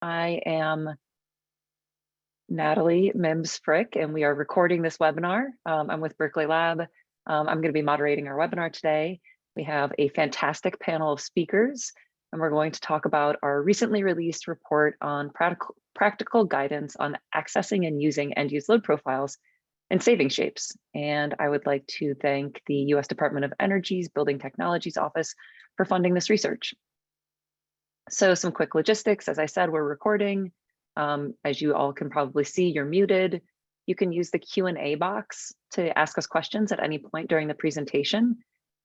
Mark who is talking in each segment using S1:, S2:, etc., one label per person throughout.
S1: I am Natalie Mims Frick, and we are recording this webinar. I'm with Berkeley Lab. I'm going to be moderating our webinar today. We have a fantastic panel of speakers, and we're going to talk about our recently released report on practical guidance on accessing and using end-use load profiles and saving shapes. And I would like to thank the U.S. Department of Energy's Building Technologies Office for funding this research. So some quick logistics. As I said, we're recording. As you all can probably see, you're muted. You can use the Q&A box to ask us questions at any point during the presentation.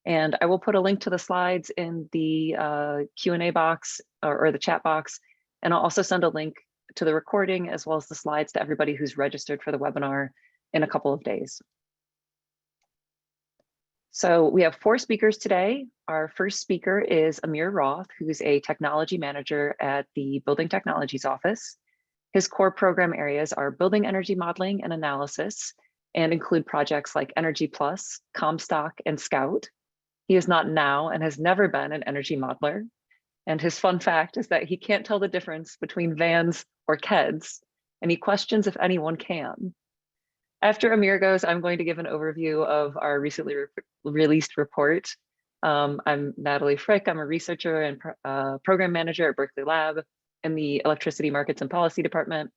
S1: And I will put a link to the slides in the Q&A box or the chat box. And I'll also send a link to the recording as well as the slides to everybody who's registered for the webinar in a couple of days. So we have 4 speakers today. Our first speaker is Amir Roth, who's a technology manager at the Building Technologies Office. His core program areas are building energy modeling and analysis, and include projects like Energy Plus, Comstock, and Scout. He is not now and has never been an energy modeler. And his fun fact is that he can't tell the difference between vans or KEDs, and he questions if anyone can. After Amir goes, I'm going to give an overview of our recently released report. I'm Natalie Frick. I'm a researcher and program manager at Berkeley Lab in the Electricity Markets and Policy Department.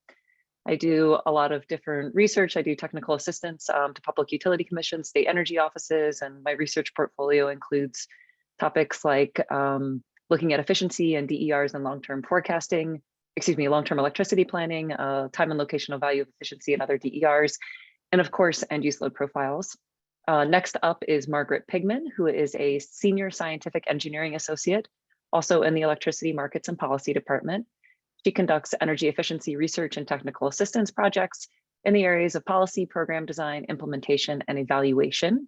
S1: I do a lot of different research. I do technical assistance to public utility commissions, state energy offices, and my research portfolio includes topics like looking at efficiency and DERs and long-term forecasting, long-term electricity planning, time and locational value of efficiency and other DERs, and of course, end-use load profiles. Next up is Margaret Pigman, who is a senior scientific engineering associate, also in the Electricity Markets and Policy Department. She conducts energy efficiency research and technical assistance projects in the areas of policy, program design, implementation, and evaluation.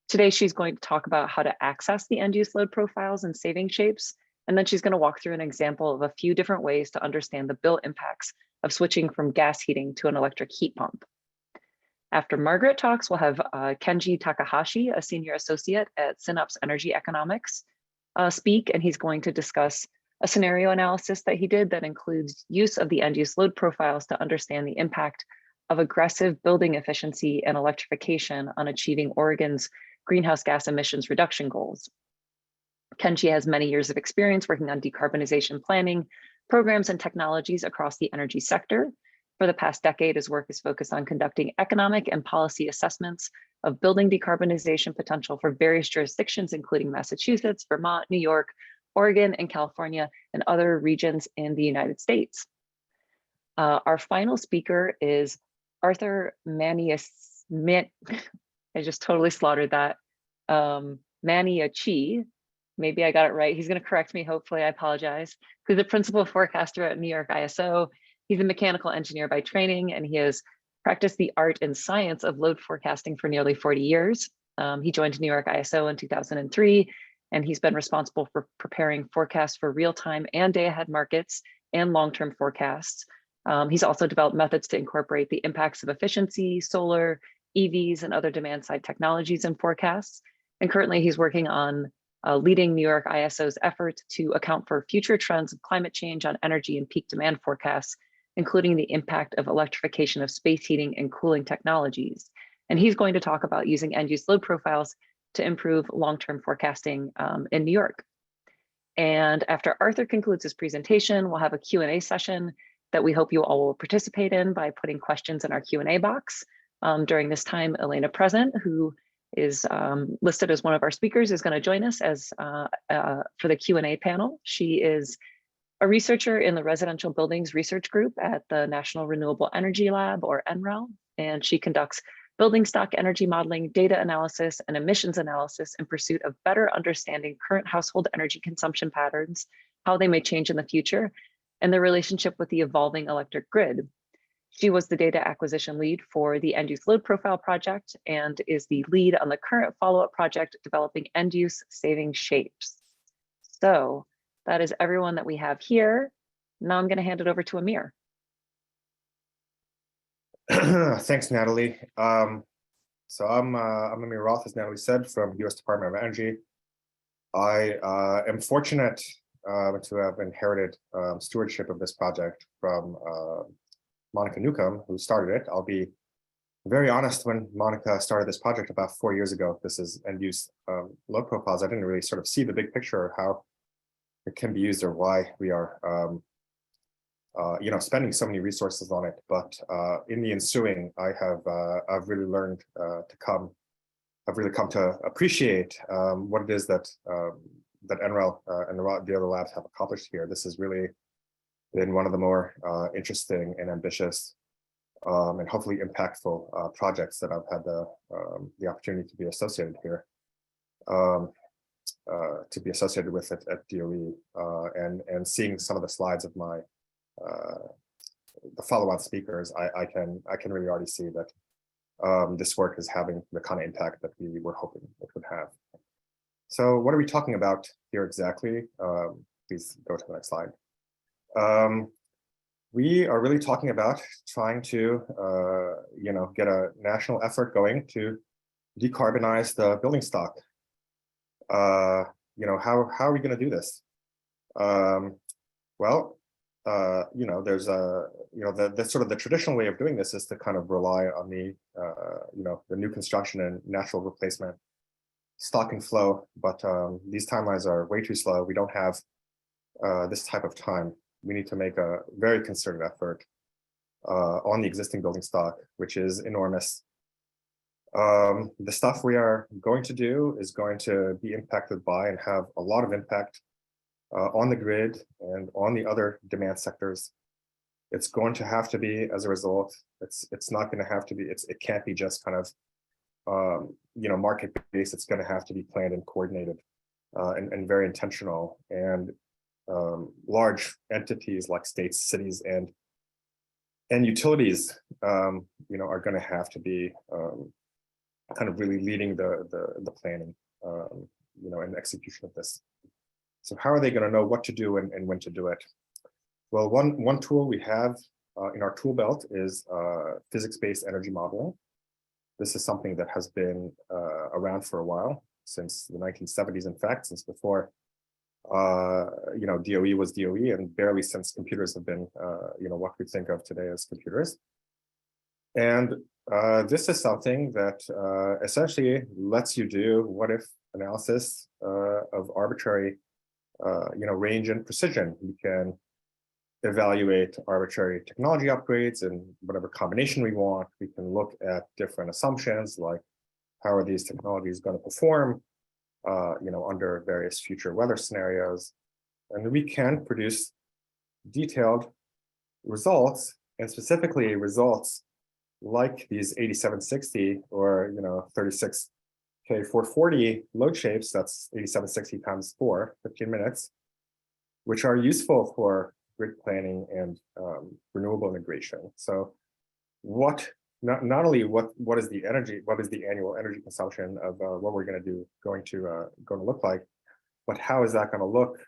S1: Today, she's going to talk about how to access the end-use load profiles and saving shapes, and then she's going to walk through an example of a few different ways to understand the bill impacts of switching from gas heating to an electric heat pump. After Margaret talks, we'll have Kenji Takahashi, a senior associate at Synapse Energy Economics, speak, and he's going to discuss a scenario analysis that he did that includes use of the end-use load profiles to understand the impact of aggressive building efficiency and electrification on achieving Oregon's greenhouse gas emissions reduction goals. Kenji has many years of experience working on decarbonization planning, programs, and technologies across the energy sector. For the past decade, his work is focused on conducting economic and policy assessments of building decarbonization potential for various jurisdictions, including Massachusetts, Vermont, New York, Oregon, and California, and other regions in the United States. Our final speaker is Arthur I just totally slaughtered that. Maniaci, maybe I got it right. He's going to correct me, hopefully. I apologize. Who's the principal forecaster at New York ISO. He's a mechanical engineer by training, and he has practiced the art and science of load forecasting for nearly 40 years. He joined New York ISO in 2003, and he's been responsible for preparing forecasts for real-time and day-ahead markets and long-term forecasts. He's also developed methods to incorporate the impacts of efficiency, solar, EVs, and other demand-side technologies in forecasts. And currently, he's working on leading New York ISO's effort to account for future trends of climate change on energy and peak demand forecasts, including the impact of electrification of space heating and cooling technologies. And he's going to talk about using end-use load profiles to improve long-term forecasting in New York. And after Arthur concludes his presentation, we'll have a Q&A session that we hope you all will participate in by putting questions in our Q&A box. During this time, Elena Present, who is listed as one of our speakers, is going to join us as for the Q&A panel. She is a researcher in the Residential Buildings Research Group at the National Renewable Energy Lab, or NREL, and she conducts building stock energy modeling, data analysis, and emissions analysis in pursuit of better understanding current household energy consumption patterns, how they may change in the future, and their relationship with the evolving electric grid. She was the data acquisition lead for the end-use load profile project and is the lead on the current follow-up project developing end-use saving shapes. So that is everyone that we have here. Now I'm going to hand it over to Amir.
S2: Thanks, Natalie. So I'm Amir Roth, as Natalie said, from U.S. Department of Energy. I am fortunate to have inherited stewardship of this project from Monica Newcomb, who started it. I'll be very honest, when Monica started this project about 4 years ago, this is end-use load profiles, I didn't really sort of see the big picture of how it can be used or why we are spending so many resources on it. But in the ensuing, I've really learned I've really come to appreciate what it is that NREL and the other labs have accomplished here. This has really been one of the more interesting and ambitious and hopefully impactful projects that I've had the opportunity to be associated here, to be associated with it at DOE, and seeing some of the slides of my the follow-on speakers, I can really already see that this work is having the kind of impact that we were hoping it would have. So what are we talking about here exactly? Please go to the next slide. We are really talking about trying to, get a national effort going to decarbonize the building stock. How are we going to do this? There's the sort of the traditional way of doing this is to kind of rely on the new construction and natural replacement stock and flow, but these timelines are way too slow. We don't have this type of time. We need to make a very concerted effort on the existing building stock, which is enormous. The stuff we are going to do is going to be impacted by and have a lot of impact on the grid and on the other demand sectors. It's going to have to be, as a result, it's not going to have to be, it can't be just kind of, market-based. It's going to have to be planned and coordinated and very intentional. And large entities like states, cities, and utilities, are going to have to be kind of really leading the planning, and execution of this. So how are they going to know what to do and when to do it? Well, one tool we have in our tool belt is physics-based energy modeling. This is something that has been around for a while, since the 1970s, in fact, since before DOE was DOE, and barely since computers have been what we think of today as computers. And this is something that essentially lets you do what if analysis of arbitrary range and precision. You can evaluate arbitrary technology upgrades in whatever combination we want. We can look at different assumptions, like how are these technologies going to perform under various future weather scenarios. And we can produce detailed results, and specifically results like these 8760 or 36K440 load shapes. That's 8760 times 4, 15 minutes, which are useful for grid planning and renewable integration. So not only what is the annual energy consumption of what we're going to look like, but how is that going to look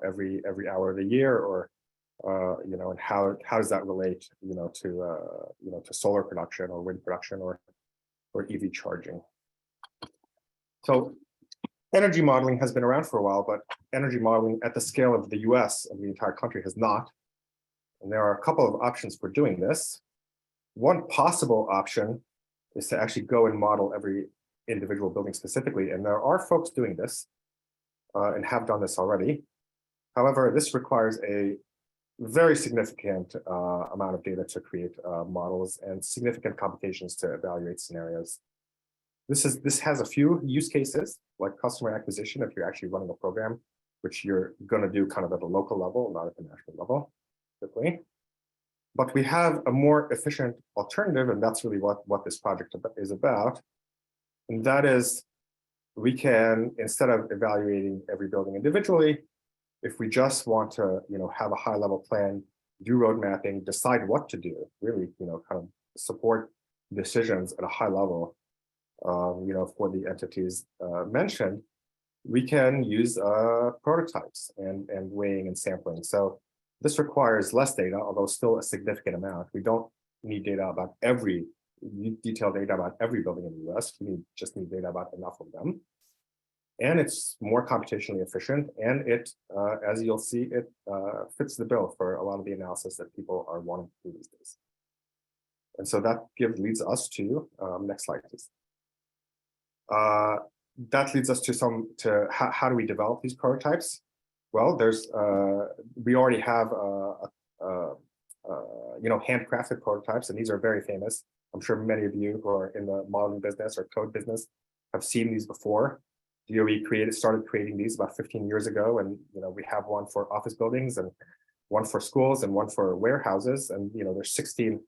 S2: every hour of the year, or and how does that relate to solar production or wind production or EV charging. So energy modeling has been around for a while, but energy modeling at the scale of the US and the entire country has not. And there are a couple of options for doing this. One possible option is to actually go and model every individual building specifically. And there are folks doing this and have done this already. However, this requires a very significant amount of data to create models and significant computations to evaluate scenarios. This has a few use cases, like customer acquisition, if you're actually running a program, which you're going to do kind of at a local level, not at the national level, typically. But we have a more efficient alternative, and that's really what this project is about. And that is, we can, instead of evaluating every building individually, if we just want to, have a high-level plan, do road mapping, decide what to do, really, kind of support decisions at a high level, for the entities mentioned, we can use prototypes and weighing and sampling. So this requires less data, although still a significant amount. We don't need detailed data about every building in the US. We just need data about enough of them. and it's more computationally efficient, and it, as you'll see, it fits the bill for a lot of the analysis that people are wanting to do these days. And so that leads us to, next slide, please. That leads us to how do we develop these prototypes? Well, we already have handcrafted prototypes, and these are very famous. I'm sure many of you who are in the modeling business or code business have seen these before. DOE started creating these about 15 years ago, and we have one for office buildings and one for schools and one for warehouses, and there's 16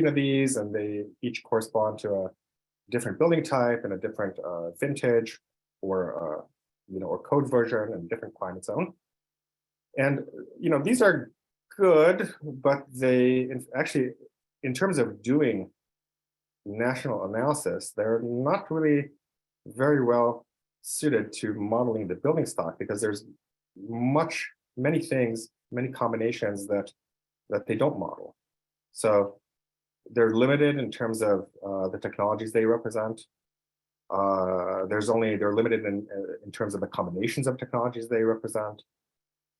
S2: of these, and they each correspond to a different building type and a different vintage or code version and different climate zone. And these are good, but they actually, in terms of doing national analysis, they're not really very well suited to modeling the building stock, because there's many combinations that they don't model. So they're limited in terms of the technologies they represent. They're limited in terms of the combinations of technologies they represent.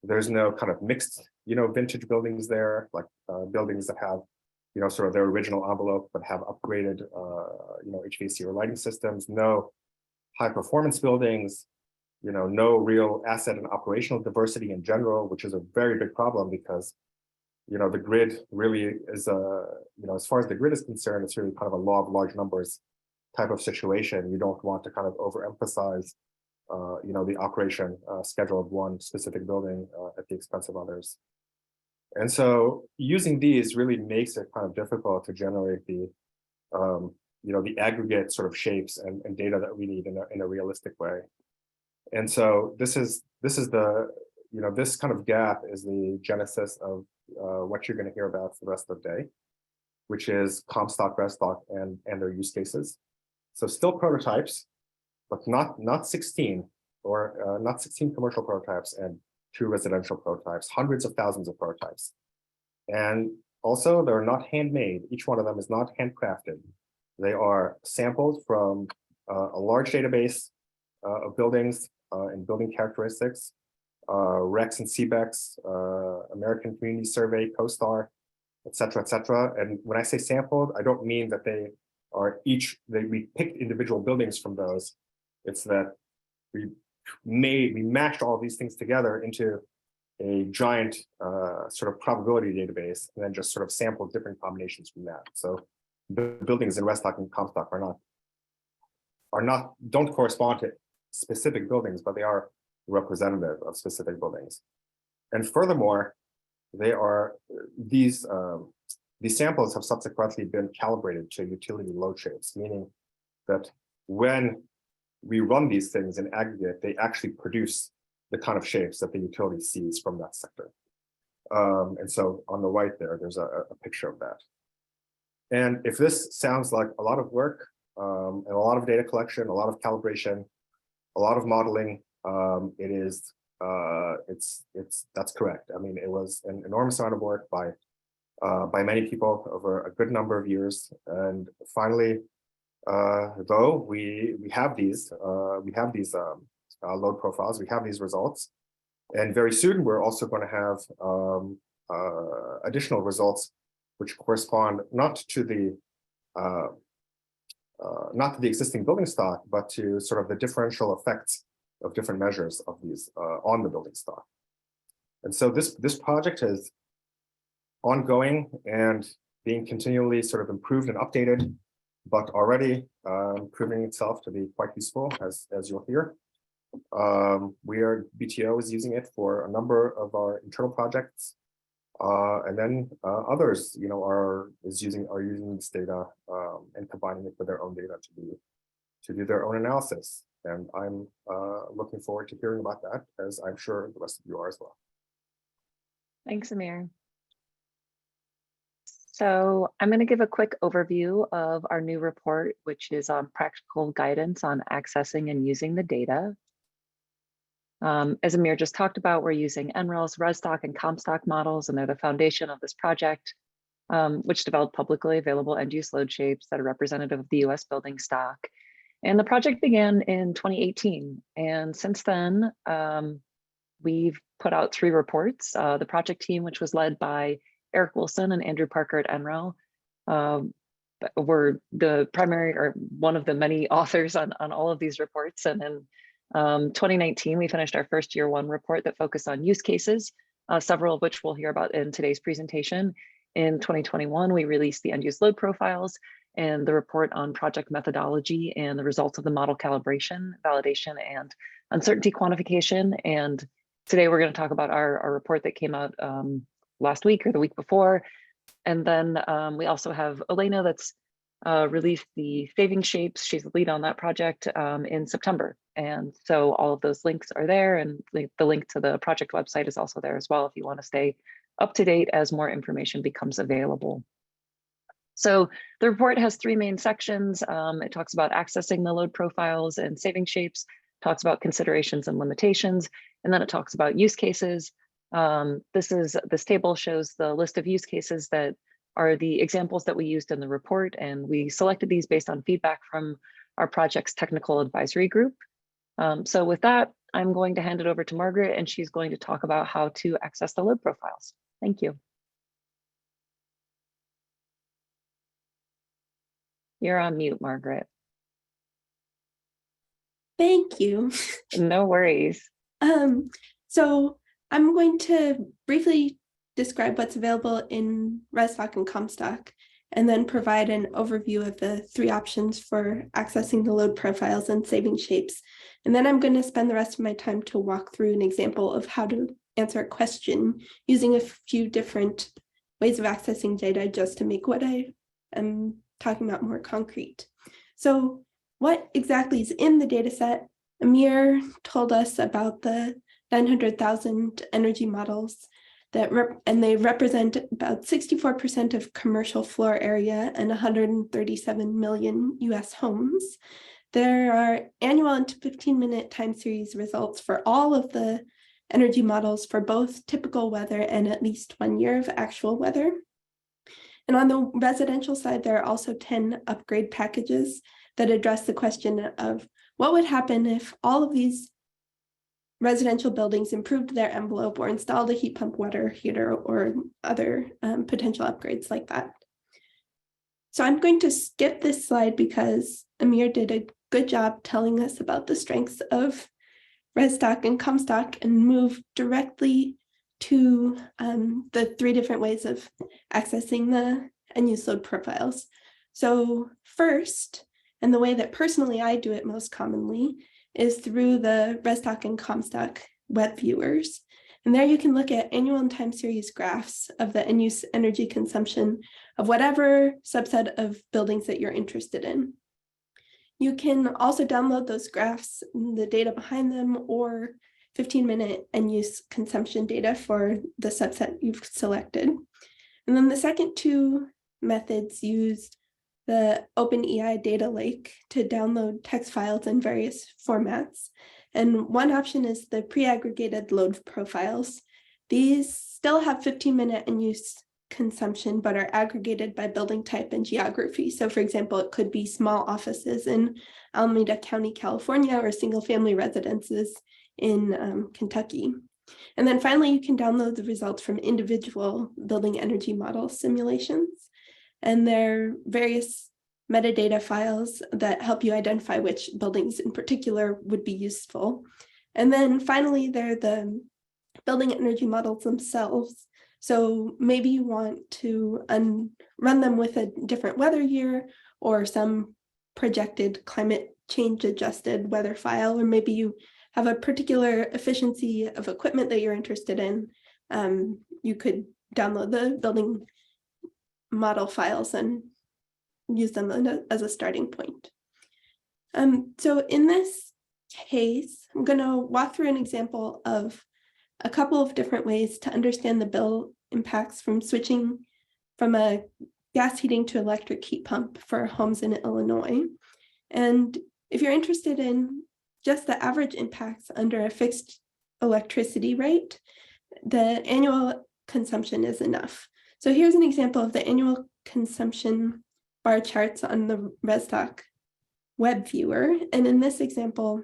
S2: There's no kind of mixed, vintage buildings there, like buildings that have, sort of their original envelope, but have upgraded, HVAC or lighting systems. No high performance buildings. No real asset and operational diversity in general, which is a very big problem, because the grid really is as far as the grid is concerned, it's really kind of a law of large numbers type of situation. You don't want to kind of overemphasize the operation schedule of one specific building at the expense of others. And so using these really makes it kind of difficult to generate the aggregate sort of shapes and data that we need in a realistic way. And so this kind of gap is the genesis of what you're going to hear about for the rest of the day, which is Comstock, Restock, and their use cases. So still prototypes, but not 16 or not 16 commercial prototypes and 2 residential prototypes, hundreds of thousands of prototypes. And also, they're not handmade. Each one of them is not handcrafted. They are sampled from a large database of buildings and building characteristics, REX and CBEX, American Community Survey, CoStar, et cetera, And when I say sampled, I don't mean that we picked individual buildings from those. It's that we matched all of these things together into a giant sort of probability database, and then just sort of sampled different combinations from that. So the buildings in Restock and Comstock don't correspond to specific buildings, but they are representative of specific buildings. And furthermore, these samples have subsequently been calibrated to utility load shapes, meaning that when we run these things in aggregate, they actually produce the kind of shapes that the utility sees from that sector. And so on the right there's a picture of that. And if this sounds like a lot of work and a lot of data collection, a lot of calibration, a lot of modeling, that's correct. I mean, it was an enormous amount of work by many people over a good number of years. And finally, though we have these load profiles, we have these results, and very soon we're also going to have additional results which correspond not to the existing building stock, but to sort of the differential effects of different measures of these on the building stock. And so this project is ongoing and being continually sort of improved and updated, but already proving itself to be quite useful, as you'll hear. BTO is using it for a number of our internal projects, and then others, are using this data and combining it with their own data to do their own analysis. And I'm looking forward to hearing about that, as I'm sure the rest of you are as well.
S1: Thanks, Amir. So I'm going to give a quick overview of our new report, which is on practical guidance on accessing and using the data. As Amir just talked about, we're using NREL's Restock and Comstock models, and they're the foundation of this project, which developed publicly available end-use load shapes that are representative of the US building stock. And the project began in 2018. And since then, we've put out 3 reports. The project team, which was led by Eric Wilson and Andrew Parker at NREL, were the primary or one of the many authors on all of these reports. And in 2019, we finished our first year 1 report that focused on use cases, several of which we'll hear about in today's presentation. In 2021, we released the end-use load profiles and the report on project methodology and the results of the model calibration, validation, and uncertainty quantification. And today we're going to talk about our report that came out last week or the week before. And then we also have Elena that's released the saving shapes. She's the lead on that project in September. And so all of those links are there, and the link to the project website is also there as well if you want to stay up to date as more information becomes available. So the report has 3 main sections. It talks about accessing the load profiles and saving shapes, talks about considerations and limitations, and then it talks about use cases. This table shows the list of use cases that are the examples that we used in the report, and we selected these based on feedback from our project's technical advisory group. So with that, I'm going to hand it over to Margaret, and she's going to talk about how to access the load profiles. Thank you. You're on mute, Margaret.
S3: Thank you.
S1: No worries.
S3: So I'm going to briefly describe what's available in ResDoc and Comstock, and then provide an overview of the 3 options for accessing the load profiles and saving shapes. And then I'm going to spend the rest of my time to walk through an example of how to answer a question using a few different ways of accessing data, just to make what I am talking about more concrete. So what exactly is in the data set? Amir told us about the 900,000 energy models and they represent about 64% of commercial floor area and 137 million US homes. There are annual and 15-minute time series results for all of the energy models for both typical weather and at least 1 year of actual weather. And on the residential side, there are also 10 upgrade packages that address the question of what would happen if all of these residential buildings improved their envelope or installed a heat pump water heater or other potential upgrades like that. So I'm going to skip this slide because Amir did a good job telling us about the strengths of ResDoc and Comstock, and move directly to the 3 different ways of accessing the end-use load profiles. So first, and the way that personally I do it most commonly, is through the ResDoc and Comstock web viewers. And there you can look at annual and time series graphs of the end-use energy consumption of whatever subset of buildings that you're interested in. You can also download those graphs, the data behind them, or 15-minute end-use consumption data for the subset you've selected. And then the second 2 methods use the OpenEI data lake to download text files in various formats. And one option is the pre-aggregated load profiles. These still have 15-minute end-use consumption, but are aggregated by building type and geography. So for example, it could be small offices in Alameda County, California, or single-family residences in Kentucky. And then finally, you can download the results from individual building energy model simulations. And there are various metadata files that help you identify which buildings in particular would be useful. And then finally, there are the building energy models themselves. So maybe you want to run them with a different weather year or some projected climate change adjusted weather file, or maybe you have a particular efficiency of equipment that you're interested in. You could download the building model files and use them as a starting point. So in this case, I'm going to walk through an example of a couple of different ways to understand the bill impacts from switching from a gas heating to electric heat pump for homes in Illinois. And if you're interested in just the average impacts under a fixed electricity rate, the annual consumption is enough. So here's an example of the annual consumption bar charts on the ResDoc web viewer. And in this example,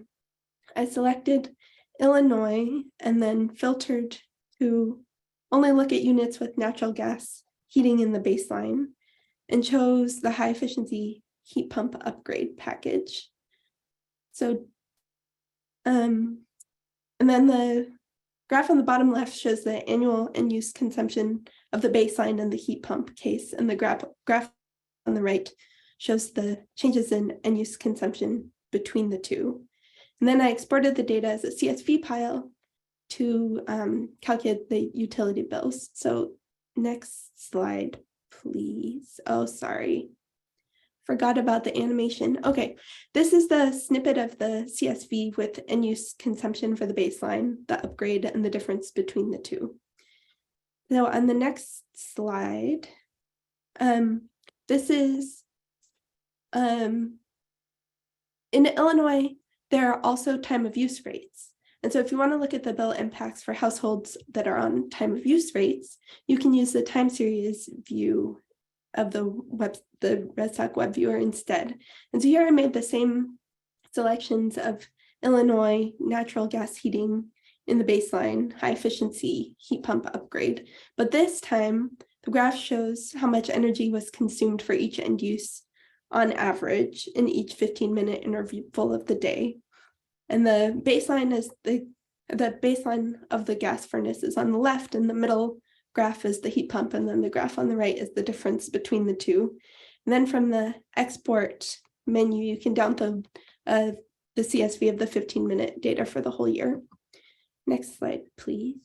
S3: I selected Illinois and then filtered to only look at units with natural gas heating in the baseline and chose the high efficiency heat pump upgrade package. So, and then the graph on the bottom left shows the annual end use consumption of the baseline and the heat pump case, and the graph on the right shows the changes in end use consumption between the two. And then I exported the data as a CSV file to calculate the utility bills. So next slide, please. Oh, sorry. Forgot about the animation. Okay, this is the snippet of the CSV with end use consumption for the baseline, the upgrade, and the difference between the two. So on the next slide, this is in Illinois, there are also time of use rates. And so if you want to look at the bill impacts for households that are on time of use rates, you can use the time series view of the ResTalk web viewer instead. And so here I made the same selections of Illinois natural gas heating in the baseline, high efficiency heat pump upgrade. But this time, the graph shows how much energy was consumed for each end use on average in each 15-minute interval of the day. And the baseline is the baseline of the gas furnace is on the left, and the middle graph is the heat pump, and then the graph on the right is the difference between the two. And then from the export menu, you can download the CSV of the 15-minute data for the whole year. Next slide, please.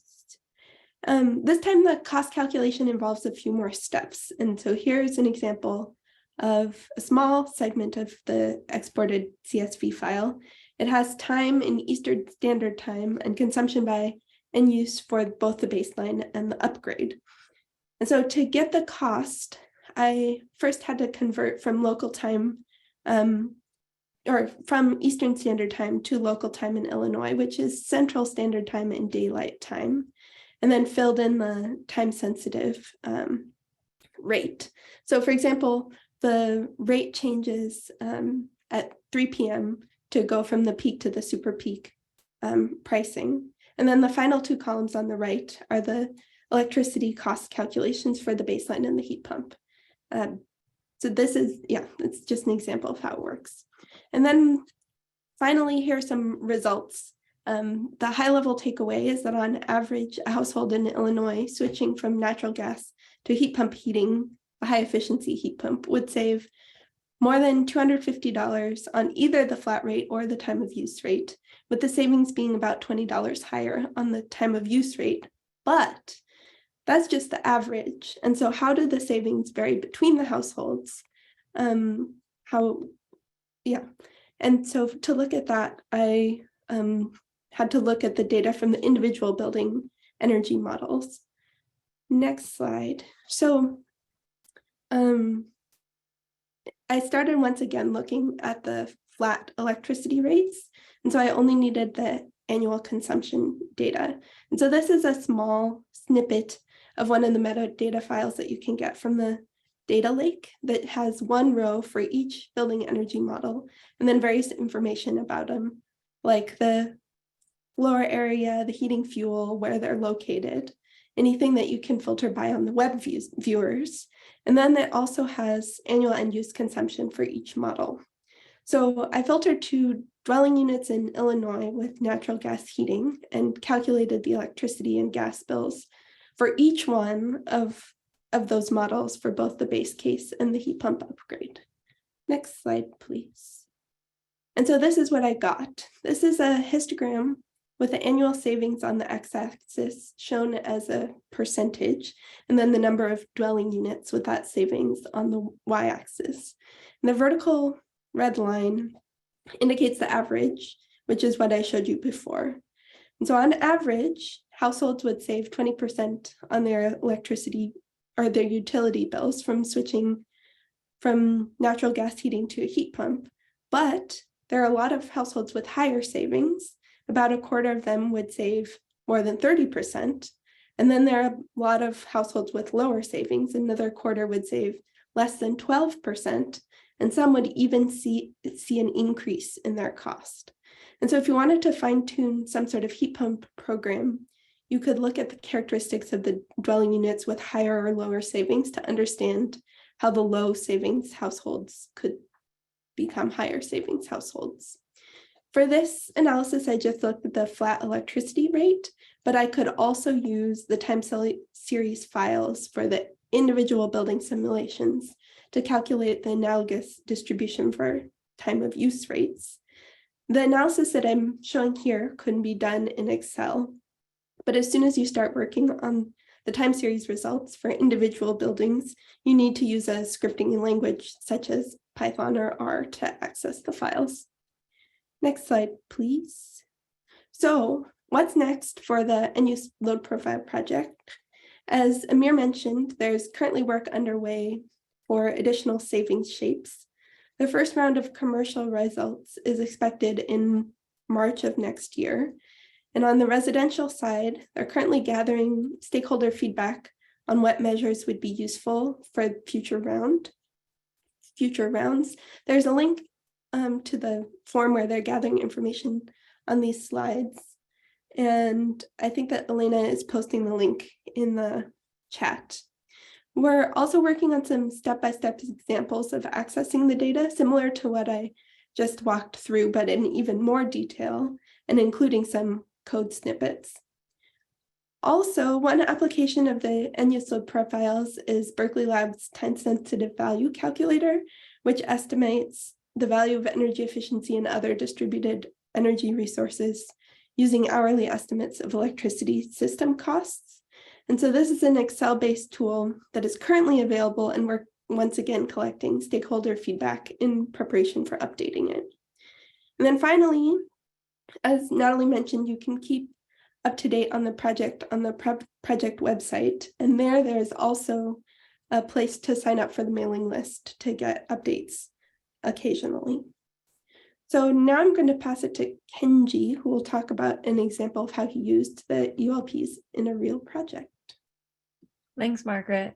S3: This time the cost calculation involves a few more steps. And so here's an example of a small segment of the exported CSV file. It has time in Eastern Standard Time and consumption by end use for both the baseline and the upgrade. And so to get the cost, I first had to convert from local time or from Eastern Standard Time to local time in Illinois, which is Central Standard Time and Daylight Time, and then filled in the time-sensitive rate. So for example, the rate changes at 3 p.m. to go from the peak to the super peak pricing. And then the final two columns on the right are the electricity cost calculations for the baseline and the heat pump. So this is, it's just an example of how it works. And then finally, here are some results. The high-level takeaway is that on average, a household in Illinois switching from natural gas to heat pump heating, a high-efficiency heat pump, would save more than $250 on either the flat rate or the time of use rate, with the savings being about $20 higher on the time of use rate. But that's just the average. And so how do the savings vary between the households? And so to look at that, I had to look at the data from the individual building energy models. Next slide. So I started once again looking at the flat electricity rates. And so I only needed the annual consumption data. And so this is a small snippet of one of the metadata files that you can get from the data lake that has one row for each building energy model, and then various information about them, like the floor area, the heating fuel, where they're located, anything that you can filter by on the web viewers. And then it also has annual end use consumption for each model. So I filtered to dwelling units in Illinois with natural gas heating and calculated the electricity and gas bills for each one of those models for both the base case and the heat pump upgrade. Next slide, please. And so this is what I got. This is a histogram with the annual savings on the x-axis shown as a percentage, and then the number of dwelling units with that savings on the y-axis. And the vertical red line indicates the average, which is what I showed you before. And so on average, households would save 20% on their electricity or their utility bills from switching from natural gas heating to a heat pump. But there are a lot of households with higher savings. About a quarter of them would save more than 30%. And then there are a lot of households with lower savings. Another quarter would save less than 12%. and some would even see an increase in their cost. And so if you wanted to fine-tune some sort of heat pump program, you could look at the characteristics of the dwelling units with higher or lower savings to understand how the low savings households could become higher savings households. For this analysis, I just looked at the flat electricity rate, but I could also use the time series files for the individual building simulations to calculate the analogous distribution for time of use rates. The analysis that I'm showing here couldn't be done in Excel, but as soon as you start working on the time series results for individual buildings, you need to use a scripting language such as Python or R to access the files. Next slide, please. So what's next for the end-use load profile project? As Amir mentioned, there's currently work underway for additional savings shapes. The first round of commercial results is expected in March of next year. And on the residential side, they're currently gathering stakeholder feedback on what measures would be useful for future rounds. There's a link to the form where they're gathering information on these slides. And I think that Elena is posting the link in the chat. We're also working on some step-by-step examples of accessing the data, similar to what I just walked through, but in even more detail, and including some code snippets. Also, one application of the end-use load profiles is Berkeley Lab's time-sensitive value calculator, which estimates the value of energy efficiency and other distributed energy resources using hourly estimates of electricity system costs. And so this is an Excel-based tool that is currently available, and we're once again collecting stakeholder feedback in preparation for updating it. And then finally, as Natalie mentioned, you can keep up to date on the project website. And there's also a place to sign up for the mailing list to get updates occasionally. So now I'm going to pass it to Kenji, who will talk about an example of how he used the EULPs in a real project.
S1: Thanks, Margaret.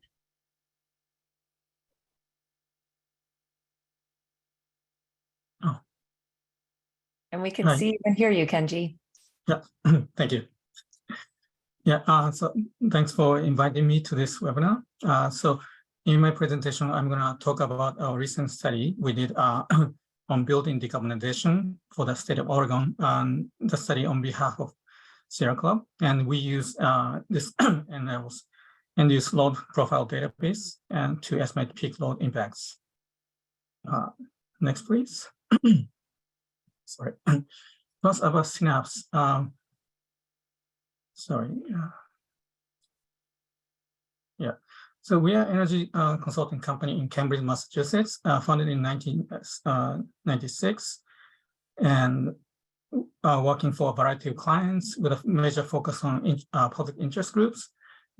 S4: Oh.
S1: And we can
S4: Hi.
S1: see and hear you, Kenji.
S4: Yeah, thank you. Yeah, so thanks for inviting me to this webinar. So in my presentation, I'm going to talk about our recent study we did on building decarbonization for the state of Oregon, and the study on behalf of Sierra Club. And we use this end-use load profile database and to estimate peak load impacts. Next, please. Sorry. First about Synapse. Yeah. So we are an energy consulting company in Cambridge, Massachusetts, founded in 1996, and working for a variety of clients with a major focus on public interest groups,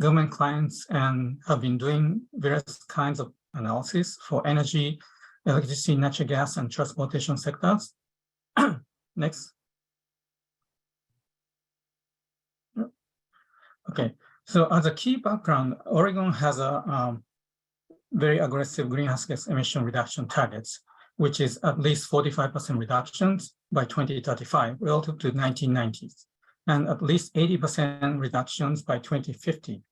S4: government clients, and have been doing various kinds of analysis for energy, electricity, natural gas, and transportation sectors. Next. Okay. So as a key background, Oregon has a very aggressive greenhouse gas emission reduction targets, which is at least 45% reductions by 2035 relative to 1990s, and at least 80% reductions by 2050.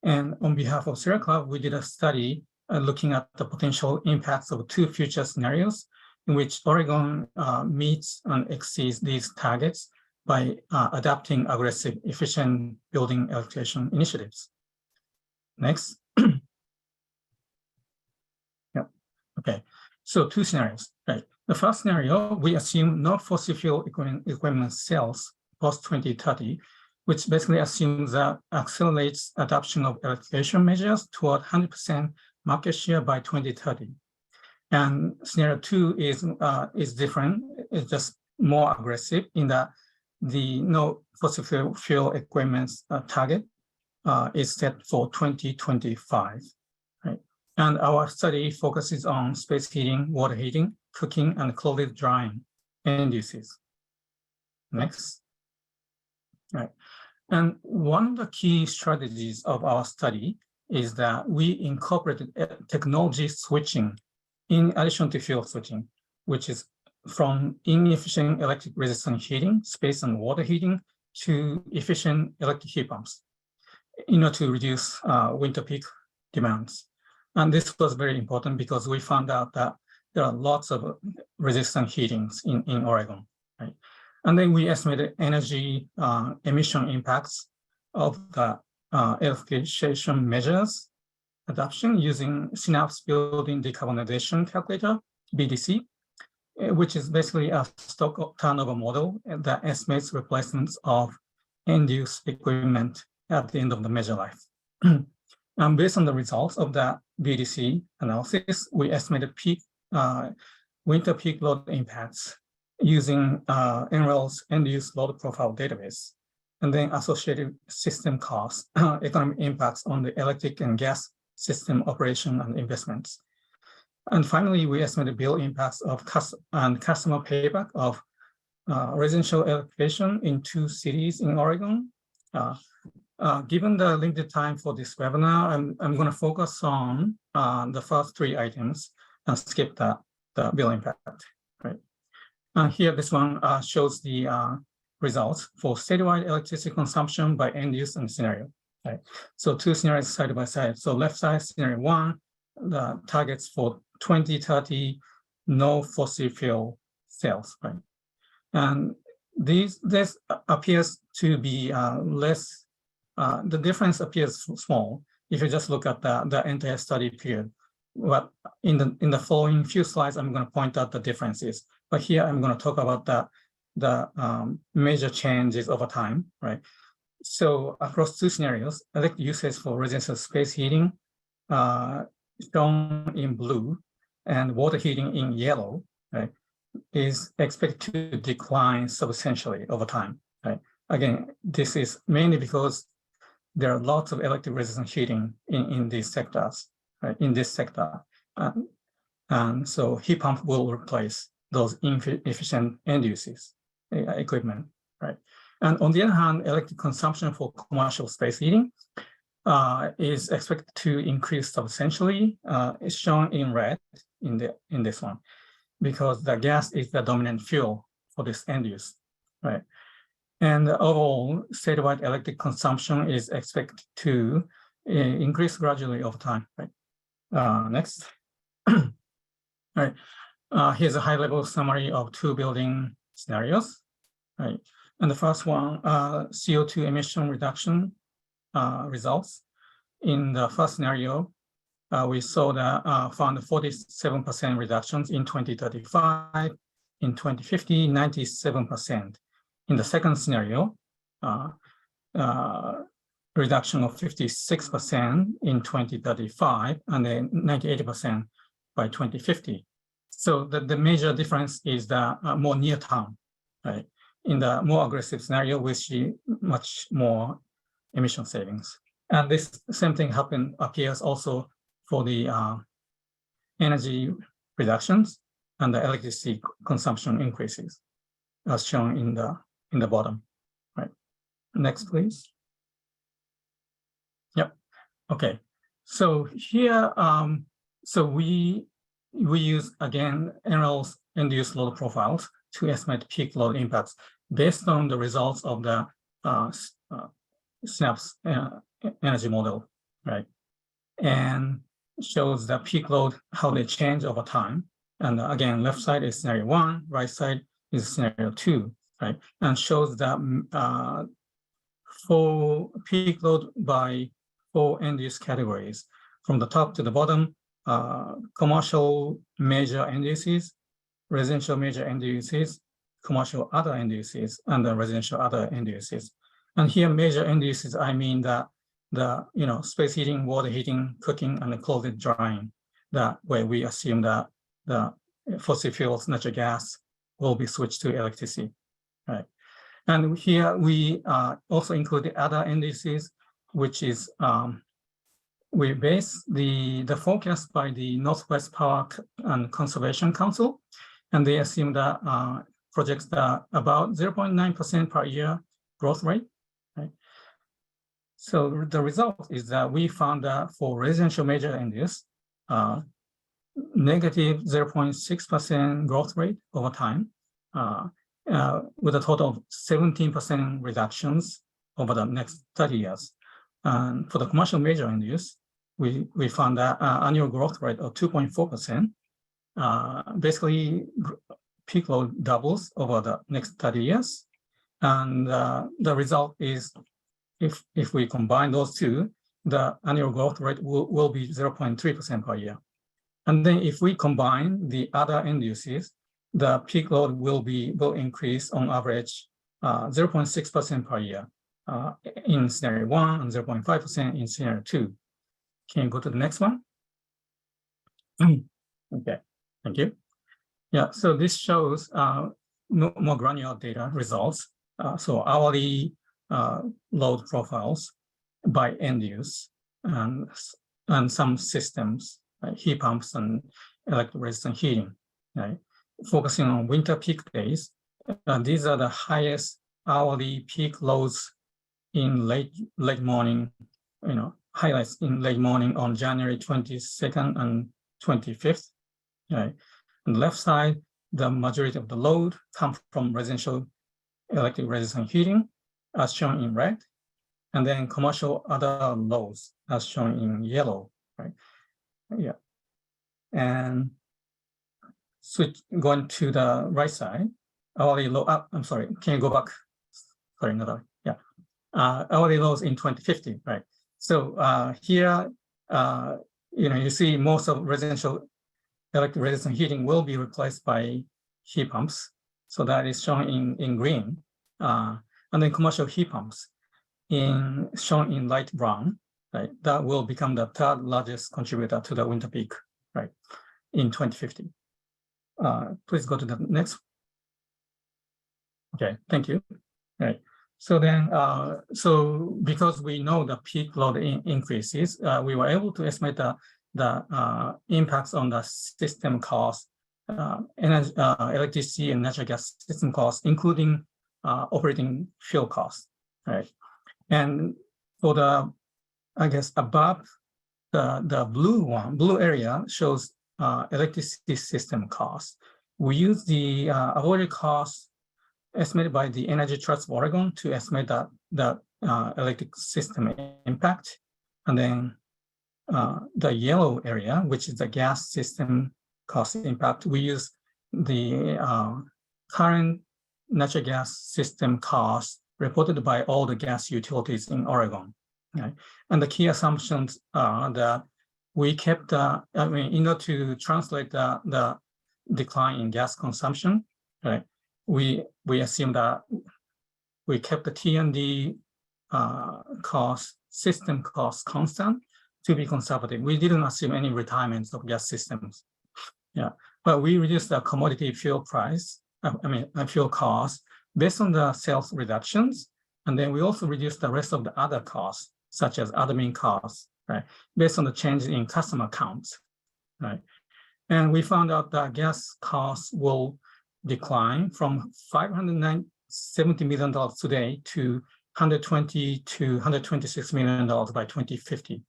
S4: And on behalf of Sierra Club, we did a study looking at the potential impacts of two future scenarios in which Oregon meets and exceeds these targets by adopting aggressive, efficient building electrification initiatives. Next. Yeah. Okay. So two scenarios, right? The first scenario, we assume no fossil fuel equipment sales post 2030, which basically assumes that accelerates adoption of electrification measures toward 100% market share by 2030. And scenario two is different. It's just more aggressive in that the no fossil fuel equipment target is set for 2025, right? And our study focuses on space heating, water heating, cooking, and clothes drying end uses. Next. All right. And one of the key strategies of our study is that we incorporated technology switching in addition to fuel switching, which is from inefficient electric resistant heating, space and water heating, to efficient electric heat pumps in order to reduce winter peak demands. And this was very important because we found out that there are lots of resistant heatings in Oregon, right? And then we estimated energy emission impacts of the electrification measures adoption using Synapse Building Decarbonization Calculator, BDC, which is basically a stock turnover model that estimates replacements of end-use equipment at the end of the measure life. And based on the results of that BDC analysis, we estimated winter peak load impacts using NREL's end-use load profile database, and then associated system costs, economic impacts on the electric and gas system operation and investments. And finally, we estimated bill impacts of customer payback of residential electrification in 2 cities in Oregon. Given the limited time for this webinar, I'm going to focus on the first 3 items and skip the bill impact. Right. Here, this one shows the results for statewide electricity consumption by end use and scenario. Right. So 2 scenarios side by side. So left side, scenario 1, the targets for 2030, no fossil fuel sales. Right. And this appears to be less. The difference appears small if you just look at the entire study period. Well, in the following few slides, I'm going to point out the differences. But here, I'm going to talk about the major changes over time, right? So across 2 scenarios, electric usage for residential space heating shown in blue and water heating in yellow, right, is expected to decline substantially over time, right? Again, this is mainly because there are lots of electric resistant heating in these sectors, right, in this sector. And so heat pump will replace those inefficient end uses equipment, right? And on the other hand, electric consumption for commercial space heating is expected to increase substantially. It's shown in red in this one, because the gas is the dominant fuel for this end use, right? And overall, statewide electric consumption is expected to increase gradually over time, right? Next. All right. Here's a high-level summary of 2 building scenarios, right? And the first one, CO2 emission reduction results. In the first scenario, we saw that found 47% reductions in 2035, in 2050, 97%. In the second scenario, reduction of 56% in 2035 and then 98% by 2050. So the major difference is the more near term, right? In the more aggressive scenario, we see much more emission savings. And this same thing appears also for the energy reductions and the electricity consumption increases, as shown in the bottom, right? Next, please. Yep. Okay. So here, so we use again NREL's end-use load profiles to estimate peak load impacts based on the results of the Synapse energy model, right? And shows the peak load, how they change over time. And again, left side is scenario 1, right side is scenario 2, right? And shows that for peak load by 4 end-use categories. From the top to the bottom, commercial major end uses, residential major end uses, commercial other end uses, and the residential other end uses. And here, major end uses, I mean that the space heating, water heating, cooking, and the clothing drying. That way, we assume that the fossil fuels, natural gas, will be switched to electricity, right? And here we also include the other end uses, which is we base the forecast by the Northwest Power and Conservation Council, and they assume that projects that about 0.9% per year growth rate, right? So the result is that we found that for residential major end use, negative 0.6% growth rate over time, with a total of 17% reductions over the next 30 years. And for the commercial major end use, we found that annual growth rate of 2.4%. Basically, peak load doubles over the next 30 years. And the result is, if we combine those two, the annual growth rate will be 0.3% per year. And then if we combine the other end uses, the peak load will increase on average 0.6% per year in scenario 1 and 0.5% in scenario 2. Can you go to the next one? Okay, thank you. Yeah, so this shows more granular data results. So hourly load profiles by end use and some systems like heat pumps and electric resistant heating, right? Focusing on winter peak days, these are the highest hourly peak loads in late morning, highlights in late morning on January 22nd and 25th, right? On the left side, the majority of the load comes from residential electric resistant heating, as shown in red, and then commercial other loads, as shown in yellow, right? Yeah. And going to the right side, hourly load, I'm sorry, can you go back? Sorry, another, yeah. Hourly loads in 2050, right? So here, you see most of residential electric resistant heating will be replaced by heat pumps. So that is shown in green. And then commercial heat pumps shown in light brown, right? That will become the third largest contributor to the winter peak, right, in 2050. Please go to the next. Okay, thank you. Right. So then, so because we know the peak load increases, we were able to estimate the impacts on the system cost, electricity and natural gas system costs, including operating fuel costs, right? And for the, I guess, above the blue area shows electricity system costs. We use the avoided costs estimated by the Energy Trust of Oregon to estimate the electric system impact. And then the yellow area, which is the gas system cost impact, we use the current natural gas system costs reported by all the gas utilities in Oregon. Right? And the key assumptions are that we kept, in order to translate the decline in gas consumption, right? We assume that we kept the T&D system cost constant to be conservative. We didn't assume any retirements of gas systems. Yeah, but we reduced the commodity fuel price, fuel cost based on the sales reductions. And then we also reduced the rest of the other costs, such as admin costs, right? Based on the change in customer counts, right? And we found out that gas costs will decline from $570 million today to $120 to $126 million by 2050.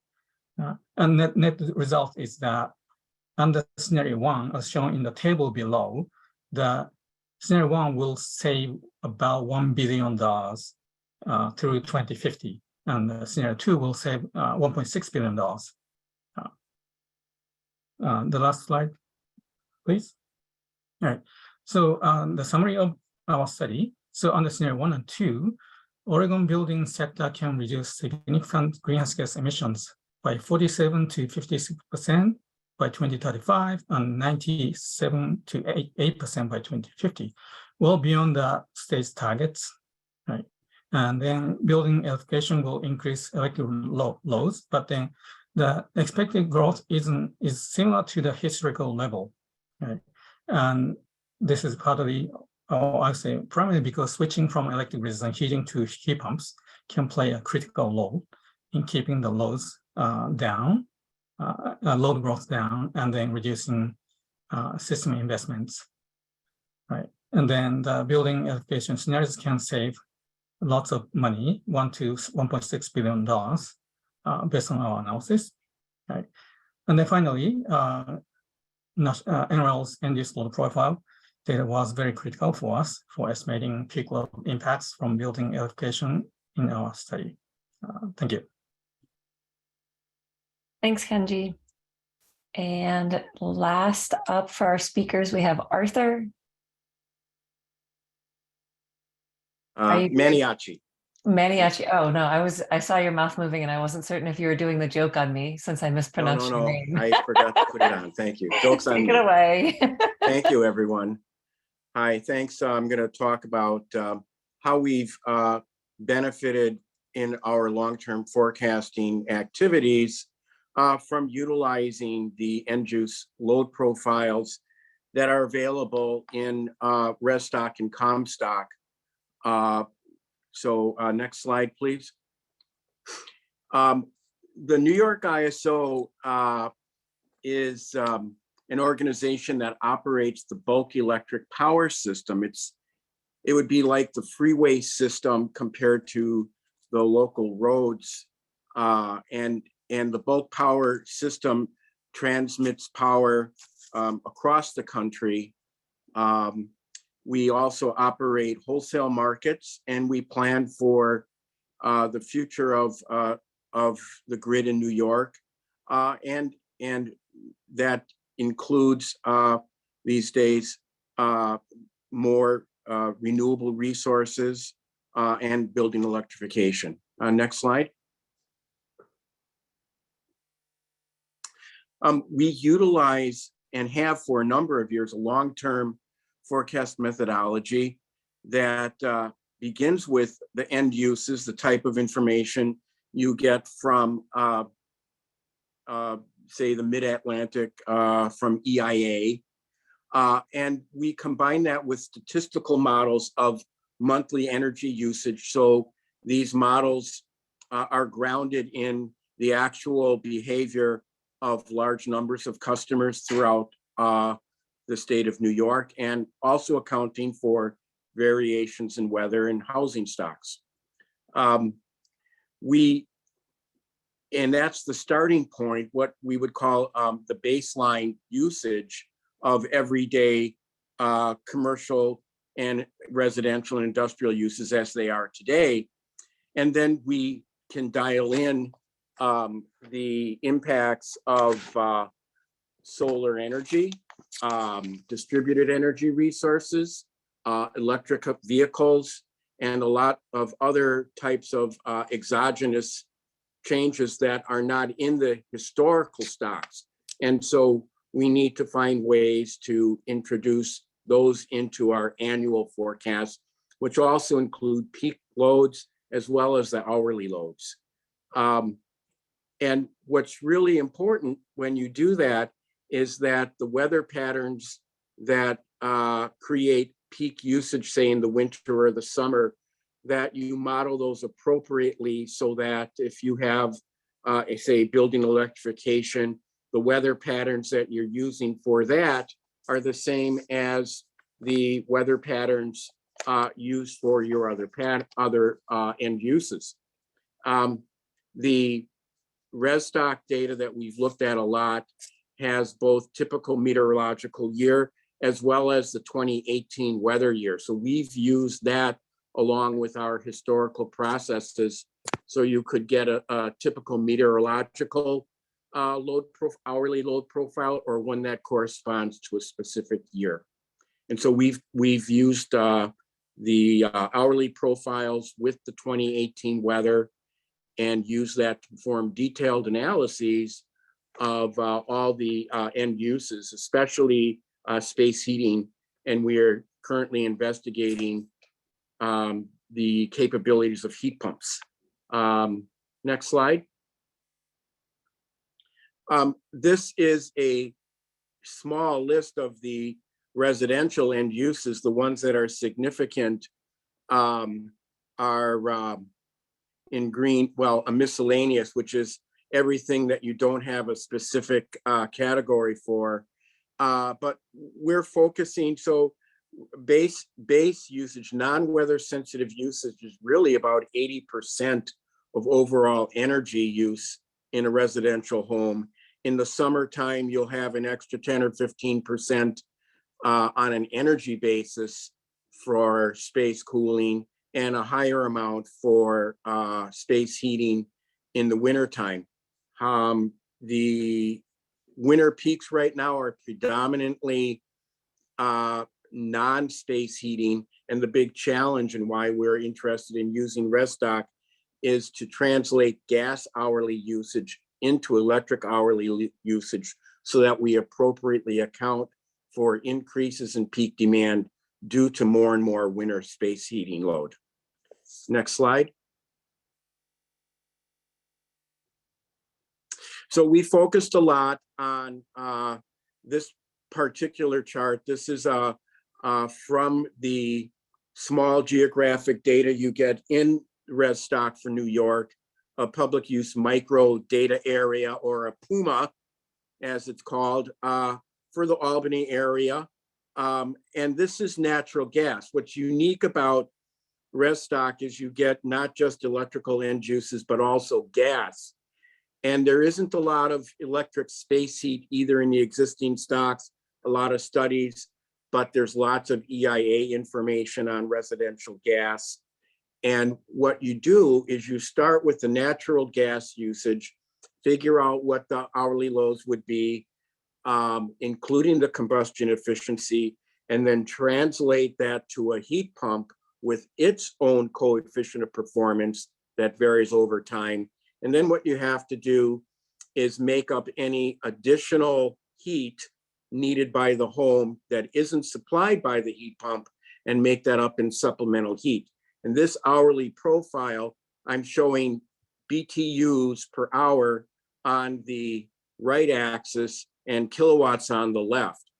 S4: And net result is that under scenario 1, as shown in the table below, the scenario 1 will save about $1 billion through 2050. And scenario 2 will save $1.6 billion. The last slide, please. All right. So the summary of our study. So under scenario 1 and 2, Oregon building sector can reduce significant greenhouse gas emissions by 47 to 56% by 2035 and 97 to 8% by 2050, well beyond the state's targets, right? And then building electrification will increase electric loads, but then the expected growth is similar to the historical level, right? And this is partly, or I say primarily because switching from electric resistant heating to heat pumps can play a critical role in keeping the loads down, load growth down, and then reducing system investments, right? And then the building electrification scenarios can save lots of money, $1 to $1.6 billion based on our analysis, right? And then finally, NRL's end-use load profile data was very critical for us for estimating peak load impacts from building electrification in our study. Thank you.
S1: Thanks, Kenji. And last up for our speakers, we have Arthur.
S5: Maniaci.
S1: Maniaci. Oh no, I saw your mouth moving and I wasn't certain if you were doing the joke on me since I mispronounced your name.
S5: I forgot to put it on. Thank you. Joke's on me.
S1: Take it away.
S5: Thank you, everyone. Hi, thanks. I'm going to talk about how we've benefited in our long-term forecasting activities from utilizing the end-use load profiles that are available in ResStock and Comstock. So next slide, please. The New York ISO is an organization that operates the bulk electric power system. It would be like the freeway system compared to the local roads, and the bulk power system transmits power across the country. We also operate wholesale markets, and we plan for the future of the grid in New York, and that includes these days more renewable resources and building electrification. Next slide. We utilize and have for a number of years a long-term forecast methodology that begins with the end uses, the type of information you get from, say, the Mid-Atlantic from EIA. And we combine that with statistical models of monthly energy usage. So these models are grounded in the actual behavior of large numbers of customers throughout the state of New York, and also accounting for variations in weather and housing stocks. And that's the starting point, what we would call the baseline usage of everyday commercial and residential and industrial uses as they are today. And then we can dial in the impacts of solar energy, distributed energy resources, electric vehicles, and a lot of other types of exogenous changes that are not in the historical stocks. And so we need to find ways to introduce those into our annual forecast, which also include peak loads as well as the hourly loads. And what's really important when you do that is that the weather patterns that create peak usage, say in the winter or the summer, that you model those appropriately so that if you have, say, building electrification, the weather patterns that you're using for that are the same as the weather patterns used for your other end uses. The ResStock data that we've looked at a lot has both typical meteorological year as well as the 2018 weather year. So we've used that along with our historical processes, so you could get a typical meteorological hourly load profile, or one that corresponds to a specific year. And so we've used the hourly profiles with the 2018 weather and use that to perform detailed analyses of all the end uses, especially space heating. And we are currently investigating the capabilities of heat pumps. Next slide. This is a small list of the residential end uses. The ones that are significant are in green, well, a miscellaneous, which is everything that you don't have a specific category for. But we're focusing, so base usage, non-weather sensitive usage is really about 80% of overall energy use in a residential home. In the summertime, you'll have an extra 10 or 15% on an energy basis for space cooling, and a higher amount for space heating in the wintertime. The winter peaks right now are predominantly non-space heating, and the big challenge and why we're interested in using RESSDOC is to translate gas hourly usage into electric hourly usage so that we appropriately account for increases in peak demand due to more and more winter space heating load. Next slide. So we focused a lot on this particular chart. This is from the small geographic data you get in RESSDOC for New York, a public use micro data area, or a PUMA, as it's called, for the Albany area. And this is natural gas. What's unique about RESSDOC is you get not just electrical end uses, but also gas. And there isn't a lot of electric space heat either in the existing stocks, a lot of studies, but there's lots of EIA information on residential gas. And what you do is you start with the natural gas usage, figure out what the hourly loads would be, including the combustion efficiency, and then translate that to a heat pump with its own coefficient of performance that varies over time. And then what you have to do is make up any additional heat needed by the home that isn't supplied by the heat pump and make that up in supplemental heat. In this hourly profile, I'm showing BTUs per hour on the right axis and kilowatts on the left.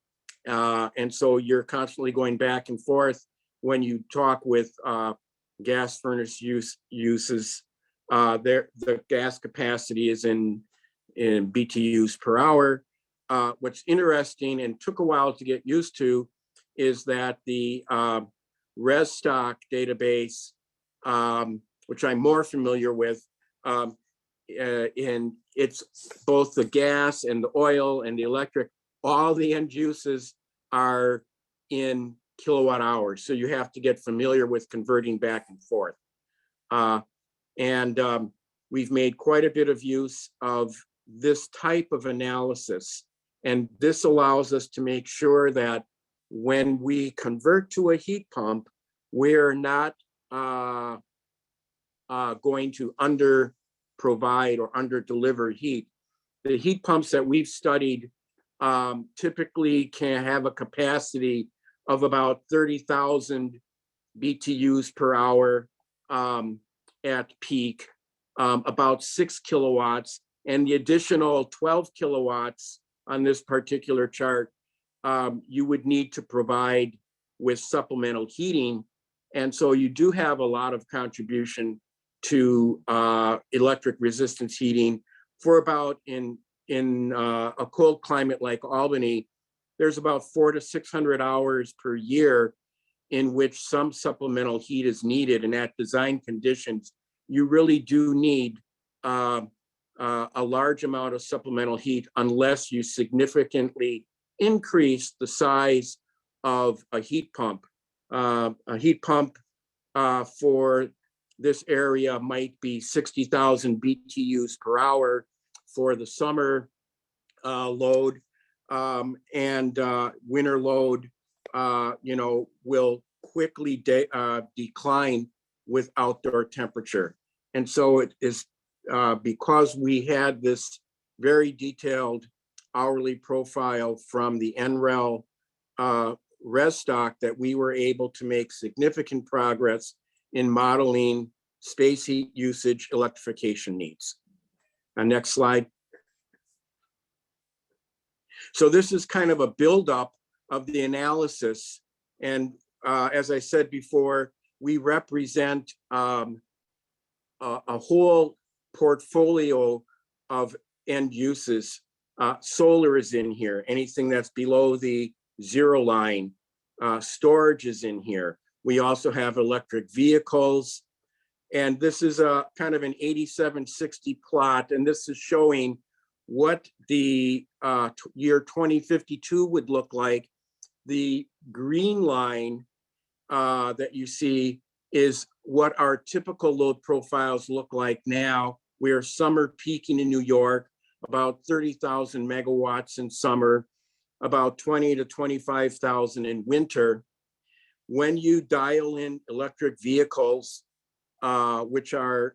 S5: And so you're constantly going back and forth when you talk with gas furnace uses. The gas capacity is in BTUs per hour. What's interesting and took a while to get used to is that the RESSDOC database, which I'm more familiar with, and it's both the gas and the oil and the electric, all the end uses are in kilowatt hours. So you have to get familiar with converting back and forth. We've made quite a bit of use of this type of analysis. And this allows us to make sure that when we convert to a heat pump, we're not going to under provide or under deliver heat. The heat pumps that we've studied typically can have a capacity of about 30,000 BTUs per hour at peak, about 6 kilowatts, and the additional 12 kilowatts on this particular chart, you would need to provide with supplemental heating. And so you do have a lot of contribution to electric resistance heating for about in a cold climate like Albany, there's about 400 to 600 hours per year in which some supplemental heat is needed. And at design conditions, you really do need a large amount of supplemental heat unless you significantly increase the size of a heat pump. A heat pump for this area might be 60,000 BTUs per hour for the summer load, and winter load, will quickly decline with outdoor temperature. And so it is because we had this very detailed hourly profile from the NREL RESSDOC that we were able to make significant progress in modeling space heat usage electrification needs. Next slide. So this is kind of a buildup of the analysis. And as I said before, we represent a whole portfolio of end uses. Solar is in here, anything that's below the zero line. Storage is in here. We also have electric vehicles. And this is a kind of an 8760 plot. And this is showing what the year 2052 would look like. The green line that you see is what our typical load profiles look like now. We are summer peaking in New York, about 30,000 megawatts in summer, about 20 to 25,000 in winter. When you dial in electric vehicles, which are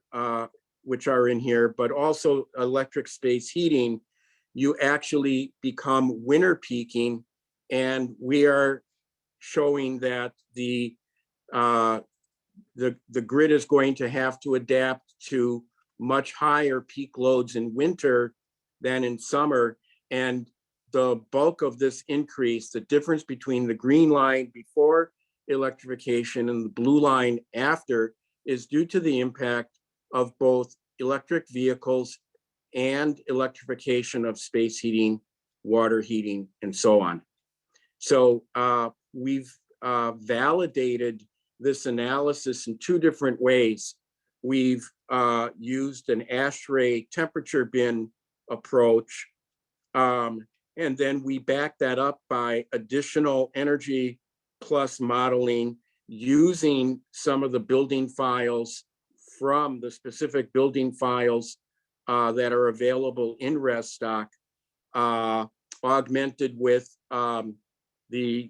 S5: in here, but also electric space heating, you actually become winter peaking, and we are showing that the grid is going to have to adapt to much higher peak loads in winter than in summer. And the bulk of this increase, the difference between the green line before electrification and the blue line after, is due to the impact of both electric vehicles and electrification of space heating, water heating, and so on. So we've validated this analysis in two different ways. We've used an ASHRAE temperature bin approach, and then we back that up by additional energy plus modeling using some of the building files from the specific building files that are available in ResStock, augmented with the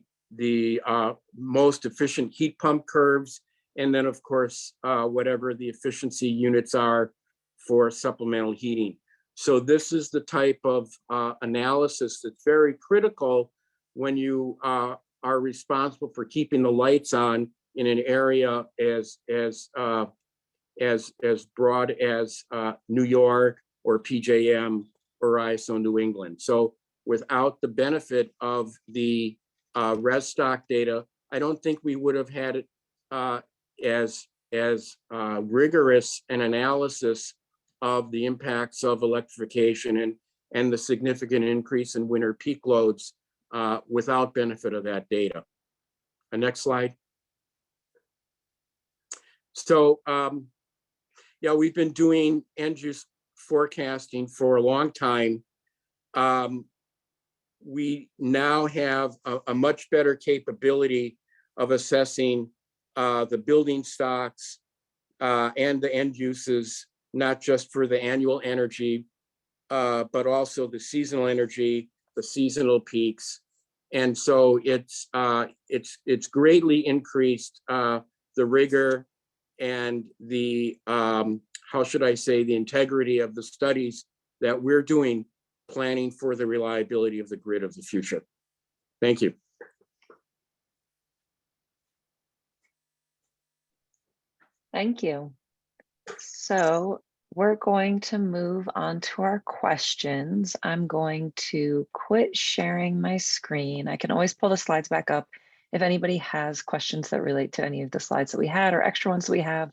S5: most efficient heat pump curves, and then of course, whatever the efficiency units are for supplemental heating. So this is the type of analysis that's very critical when you are responsible for keeping the lights on in an area as broad as New York or PJM or ISO New England. So without the benefit of the ResStock data, I don't think we would have had it as rigorous an analysis of the impacts of electrification and the significant increase in winter peak loads without benefit of that data. Next slide. So yeah, we've been doing end use forecasting for a long time. We now have a much better capability of assessing the building stocks and the end uses, not just for the annual energy, but also the seasonal energy, the seasonal peaks. And so it's greatly increased the rigor and the, how should I say, the integrity of the studies that we're doing, planning for the reliability of the grid of the future. Thank you.
S1: Thank you. So we're going to move on to our questions. I'm going to quit sharing my screen. I can always pull the slides back up if anybody has questions that relate to any of the slides that we had or extra ones that we have.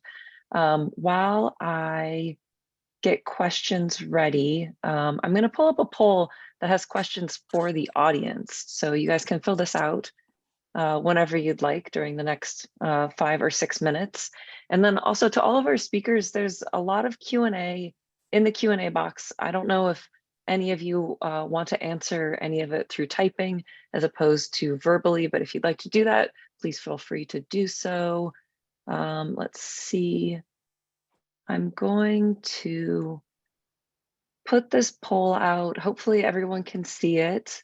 S1: While I get questions ready, I'm going to pull up a poll that has questions for the audience. So you guys can fill this out whenever you'd like during the next 5 or 6 minutes. And then also to all of our speakers, there's a lot of Q&A in the Q&A box. I don't know if any of you want to answer any of it through typing as opposed to verbally, but if you'd like to do that, please feel free to do so. Let's see. I'm going to put this poll out. Hopefully everyone can see it.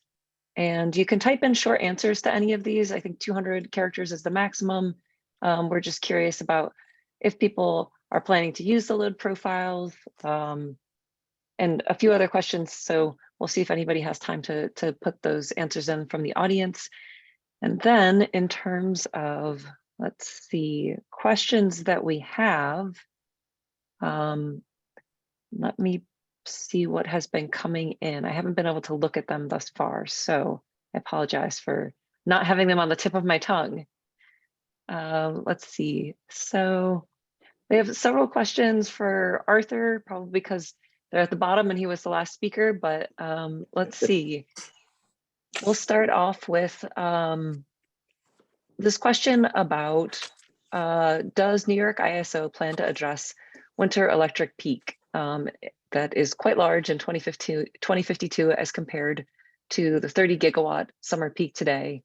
S1: And you can type in short answers to any of these. I think 200 characters is the maximum. We're just curious about if people are planning to use the load profiles and a few other questions. So we'll see if anybody has time to put those answers in from the audience. And then in terms of, let's see, questions that we have, let me see what has been coming in. I haven't been able to look at them thus far, so I apologize for not having them on the tip of my tongue. Let's see. So we have several questions for Arthur, probably because they're at the bottom and he was the last speaker, but let's see. We'll start off with this question about does New York ISO plan to address winter electric peak? that is quite large in 2052 as compared to the 30 gigawatt summer peak today.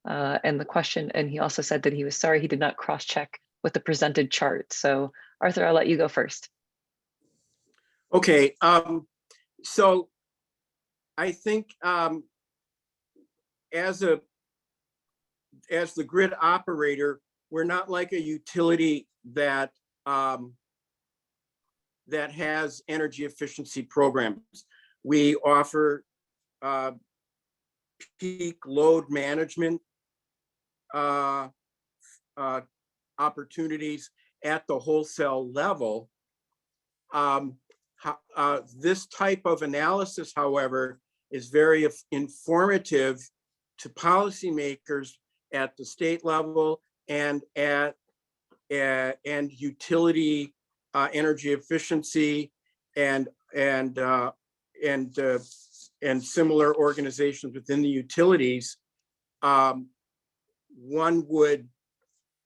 S1: And the question, and he also said that he was sorry he did not cross-check with the presented chart. So Arthur, I'll let you go first.
S5: Okay, so I think as the grid operator, we're not like a utility that that has energy efficiency programs. We offer peak load management opportunities at the wholesale level. This type of analysis, however, is very informative to policymakers at the state level and at and utility energy efficiency and similar organizations within the utilities. One would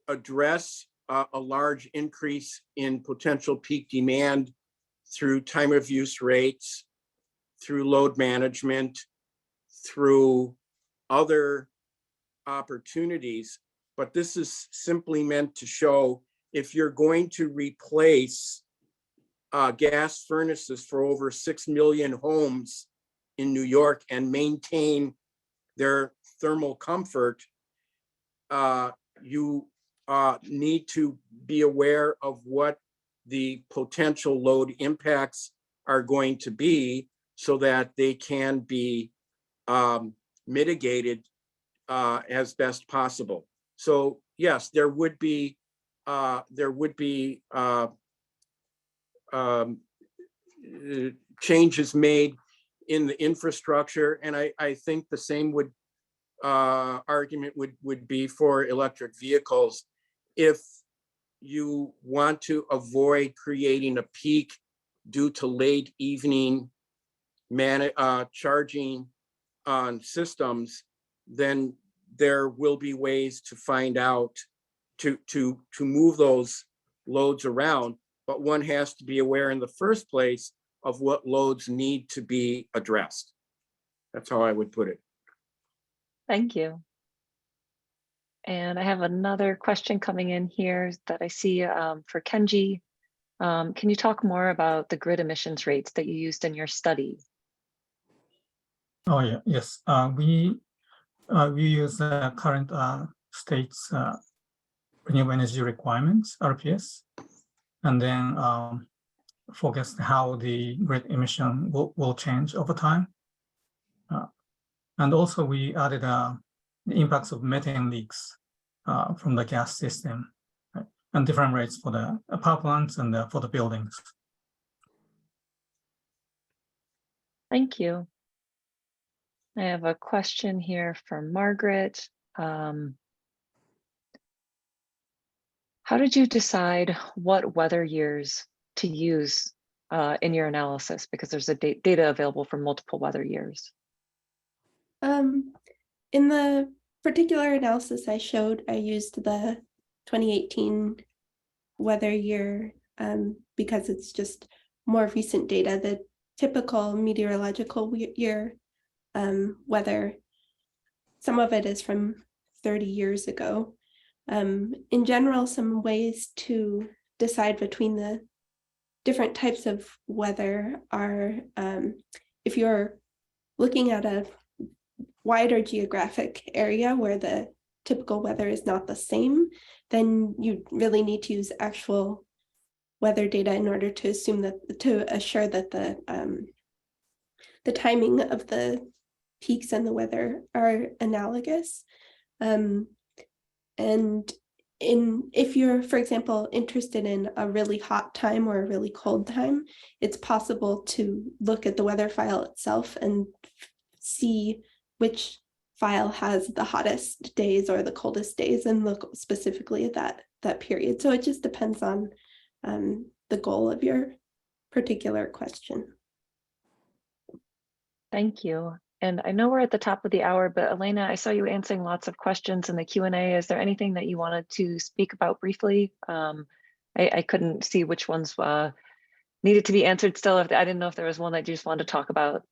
S5: address a large increase in potential peak demand through time of use rates, through load management, through other opportunities. But this is simply meant to show if you're going to replace gas furnaces for over 6 million homes in New York and maintain their thermal comfort, you need to be aware of what the potential load impacts are going to be so that they can be mitigated as best possible. So yes, there would be changes made in the infrastructure, and I think the same argument would be for electric vehicles. If you want to avoid creating a peak due to late evening charging on systems, then there will be ways to find out to move those loads around, but one has to be aware in the first place of what loads need to be addressed. That's how I would put it.
S1: Thank you. And I have another question coming in here that I see for Kenji. Can you talk more about the grid emissions rates that you used in your study?
S4: Oh yeah, yes. We use the current state's renewable energy requirements, RPS, and then forecast how the grid emission will change over time. And also we added the impacts of methane leaks from the gas system, right? And different rates for the power plants and for the buildings.
S1: Thank you. I have a question here from Margaret. How did you decide what weather years to use in your analysis? Because there's a data available for multiple weather years.
S3: In the particular analysis I showed, I used the 2018 weather year because it's just more recent data. The typical meteorological year weather, some of it is from 30 years ago. In general, some ways to decide between the different types of weather are if you're looking at a wider geographic area where the typical weather is not the same, then you really need to use actual weather data in order to assume that, to assure that the timing of the peaks and the weather are analogous. And if you're, for example, interested in a really hot time or a really cold time, it's possible to look at the weather file itself and see which file has the hottest days or the coldest days and look specifically at that period. So it just depends on the goal of your particular question.
S1: Thank you. And I know we're at the top of the hour, but Elena, I saw you answering lots of questions in the Q&A. Is there anything that you wanted to speak about briefly? I couldn't see which ones needed to be answered still. If I didn't know if there was one that you just wanted to talk about.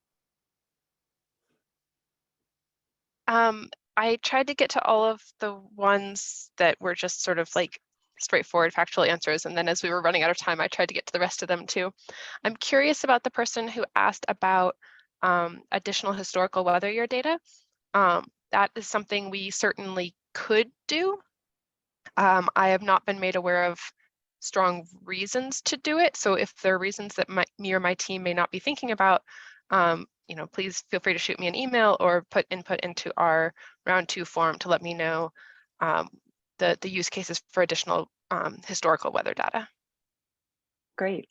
S6: I tried to get to all of the ones that were just sort of like straightforward factual answers. And then as we were running out of time, I tried to get to the rest of them too. I'm curious about the person who asked about additional historical weather year data. That is something we certainly could do. I have not been made aware of strong reasons to do it. So if there are reasons that me or my team may not be thinking about, please feel free to shoot me an email or put input into our round 2 forum to let me know the use cases for additional historical weather data.
S1: Great.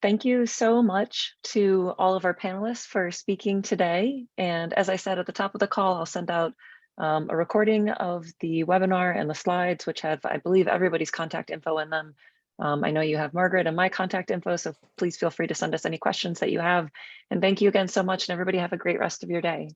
S1: Thank you so much to all of our panelists for speaking today. And as I said at the top of the call, I'll send out a recording of the webinar and the slides, which have, I believe, everybody's contact info in them. I know you have Margaret and my contact info, so please feel free to send us any questions that you have. And thank you again so much, and everybody have a great rest of your day.